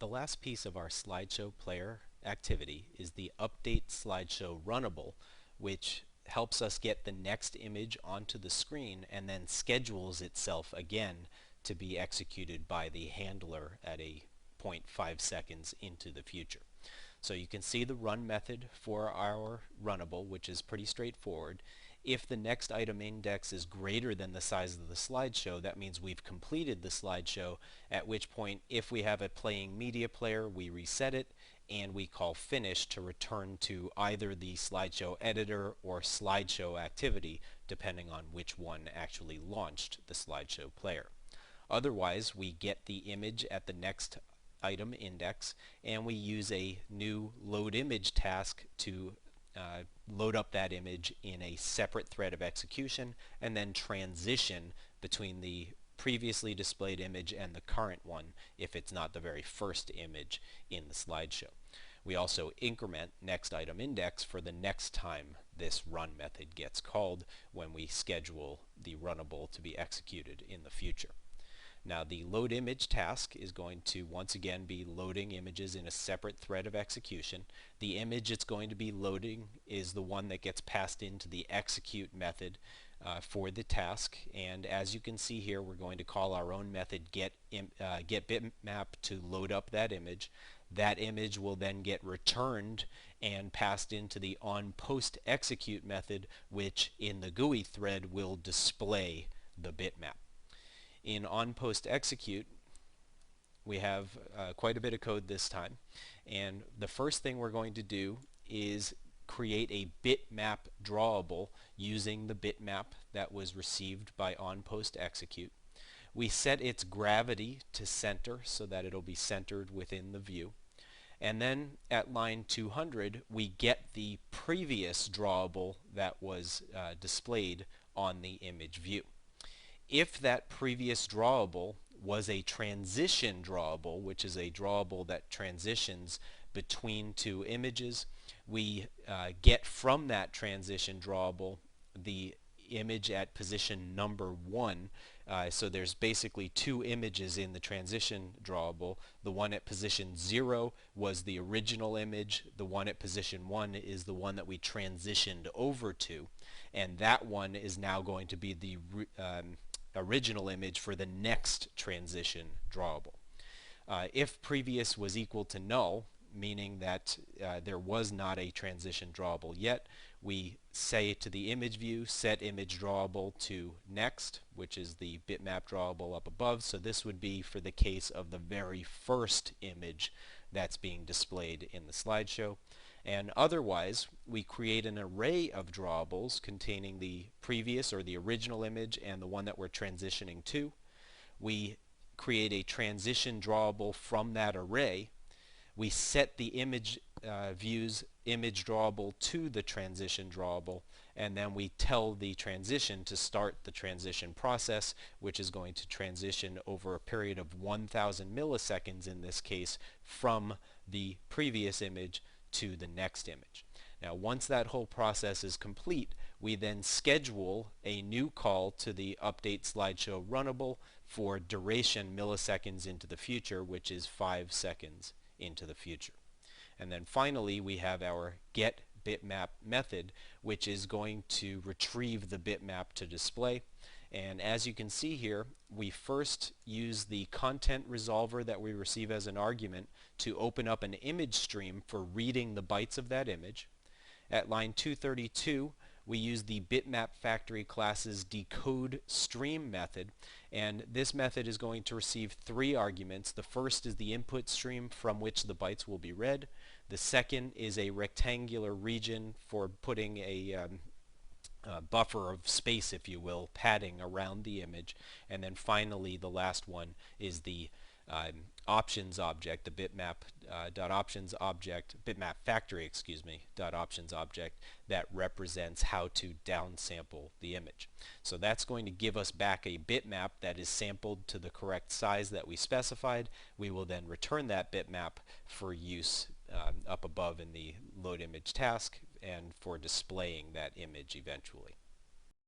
The last piece of our slideshow player activity is the update slideshow runnable, which helps us get the next image onto the screen and then schedules itself again to be executed by the handler at a 0.5 seconds into the future. So you can see the run method for our runnable, which is pretty straightforward. If the next item index is greater than the size of the slideshow, that means we've completed the slideshow, at which point if we have a playing media player, we reset it and we call finish to return to either the slideshow editor or slideshow activity, depending on which one actually launched the slideshow player. Otherwise, we get the image at the next item index and we use a new load image task to load up that image in a separate thread of execution and then transition between the previously displayed image and the current one if it's not the very first image in the slideshow. We also increment next item index for the next time this run method gets called when we schedule the runnable to be executed in the future. Now the load image task is going to once again be loading images in a separate thread of execution. The image it's going to be loading is the one that gets passed into the execute method for the task, and as you can see here, we're going to call our own method get bitmap to load up that image. That image will then get returned and passed into the onPostExecute method, which in the GUI thread will display the bitmap. In onPostExecute, we have quite a bit of code this time, and the first thing we're going to do is create a bitmap drawable using the bitmap that was received by onPostExecute. We set its gravity to center so that it'll be centered within the view. And then at line 200, we get the previous drawable that was displayed on the image view. If that previous drawable was a transition drawable, which is a drawable that transitions between two images, we get from that transition drawable the image at position number 1. So there's basically two images in the transition drawable. The one at position 0 was the original image. The one at position 1 is the one that we transitioned over to. And that one is now going to be the original image for the next transition drawable. If previous was equal to null, meaning that there was not a transition drawable yet, we say to the image view, set image drawable to next, which is the bitmap drawable up above. So this would be for the case of the very first image that's being displayed in the slideshow. And otherwise, we create an array of drawables containing the previous or the original image and the one that we're transitioning to. We create a transition drawable from that array. We set the image view's image drawable to the transition drawable, and then we tell the transition to start the transition process, which is going to transition over a period of 1,000 milliseconds in this case from the previous image to the next image. Now once that whole process is complete, we then schedule a new call to the updateSlideshow runnable for duration milliseconds into the future, which is 5 seconds into the future. And then finally we have our getBitmap method, which is going to retrieve the bitmap to display. And as you can see here, we first use the content resolver that we receive as an argument to open up an image stream for reading the bytes of that image. At line 232, we use the bitmap factory class's decode stream method, and this method is going to receive 3 arguments. The first is the input stream from which the bytes will be read. The second is a rectangular region for putting a buffer of space, if you will, padding around the image. And then finally, the last one is the options object, the bitmap .options object, bitmap factory, excuse me, .options object that represents how to downsample the image. So that's going to give us back a bitmap that is sampled to the correct size that we specified. We will then return that bitmap for use up above in the load image task and for displaying that image eventually.